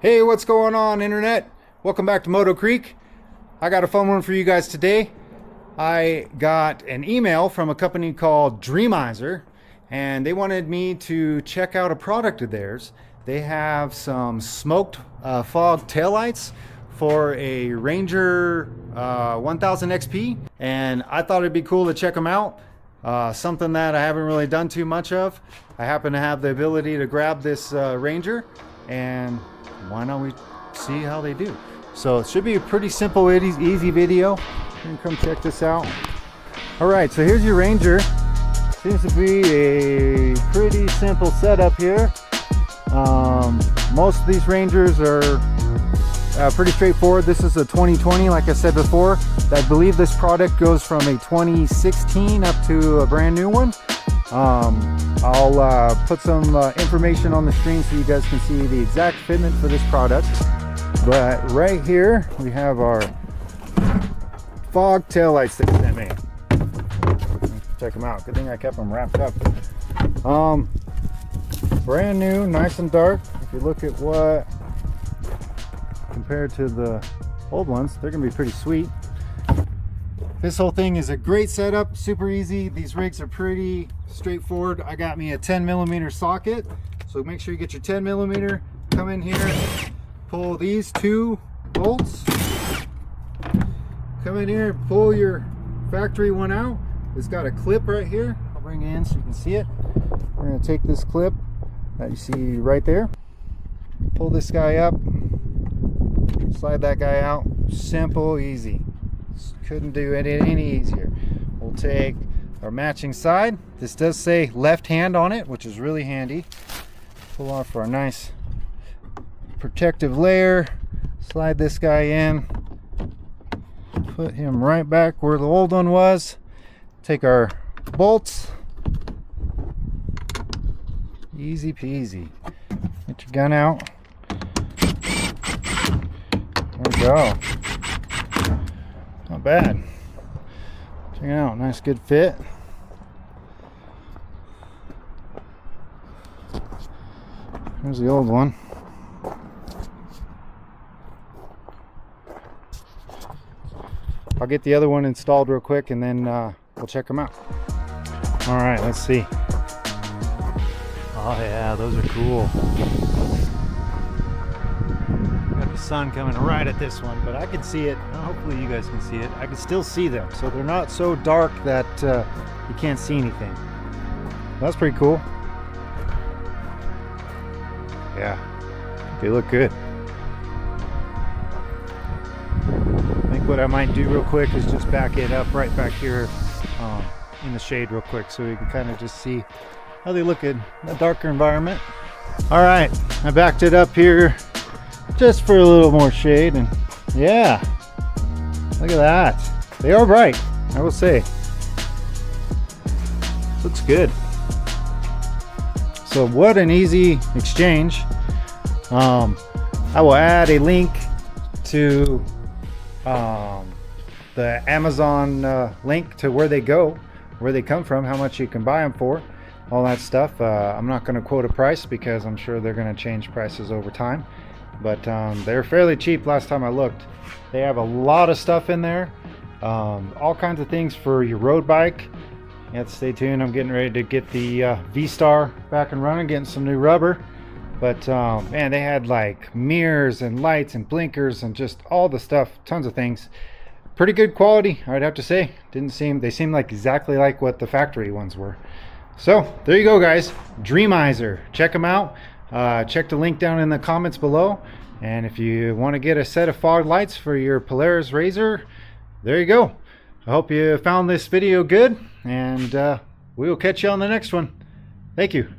Hey, what's going on, internet? Welcome back to Moto Creek. I got a fun one for you guys today. I got an email from a company called Dreamizer, and they wanted me to check out a product of theirs. They have some smoked fogged taillights for a Ranger 1000 XP, and I thought it'd be cool to check them out. Something that I haven't really done too much of. I happen to have the ability to grab this Ranger, and why not we see how they do. So it should be a pretty simple, easy video. You can come check this out. All right, so here's your Ranger. Seems to be a pretty simple setup here. Most of these Rangers are pretty straightforward. This is a 2020, like I said before. I believe this product goes from a 2016 up to a brand new one. I'll put some information on the screen so you guys can see the exact fitment for this product. But right here we have our fogged taillights that sent me. Check them out. Good thing I kept them wrapped up. Brand new, nice and dark. If you look at what compared to the old ones, they're gonna be pretty sweet. This whole thing is a great setup, super easy. These rigs are pretty straightforward. I got me a 10mm socket, so make sure you get your 10mm. Come in here, pull these two bolts. Come in here, pull your factory one out. It's got a clip right here. I'll bring it in so you can see it. We're gonna take this clip that you see right there, pull this guy up, slide that guy out. Simple, easy. Couldn't do it any easier. We'll take our matching side. This does say left hand on it, which is really handy. Pull off our nice protective layer, slide this guy in, put him right back where the old one was. Take our bolts, easy peasy. Get your gun out. There we go. Not bad. Check it out, nice good fit. Here's the old one. I'll get the other one installed real quick and then we'll check them out. All right, let's see. Oh yeah, those are cool. Got the sun coming right at this one, but I can see it. Hopefully you guys can see it. I can still see them, so they're not so dark that you can't see anything. That's pretty cool. Yeah, they look good. I think what I might do real quick is just back it up right back here in the shade real quick so you can kind of just see how they look in a darker environment. All right, I backed it up here just for a little more shade, and yeah, look at that. They are bright, I will say. Looks good. So what an easy exchange. I will add a link to the Amazon link to where they go, where they come from, how much you can buy them for, all that stuff. I'm not going to quote a price because I'm sure they're going to change prices over time, but they're fairly cheap last time I looked. They have a lot of stuff in there, all kinds of things for your road bike. You have to stay tuned. I'm getting ready to get the V-Star back and running, getting some new rubber. But man, they had like mirrors and lights and blinkers and just all the stuff, tons of things. Pretty good quality, I'd have to say. They seemed like exactly like what the factory ones were. So there you go, guys. Dreamizer, check them out. Check the link down in the comments below. And if you want to get a set of fog lights for your Polaris Ranger, there you go. I hope you found this video good, and we will catch you on the next one. Thank you.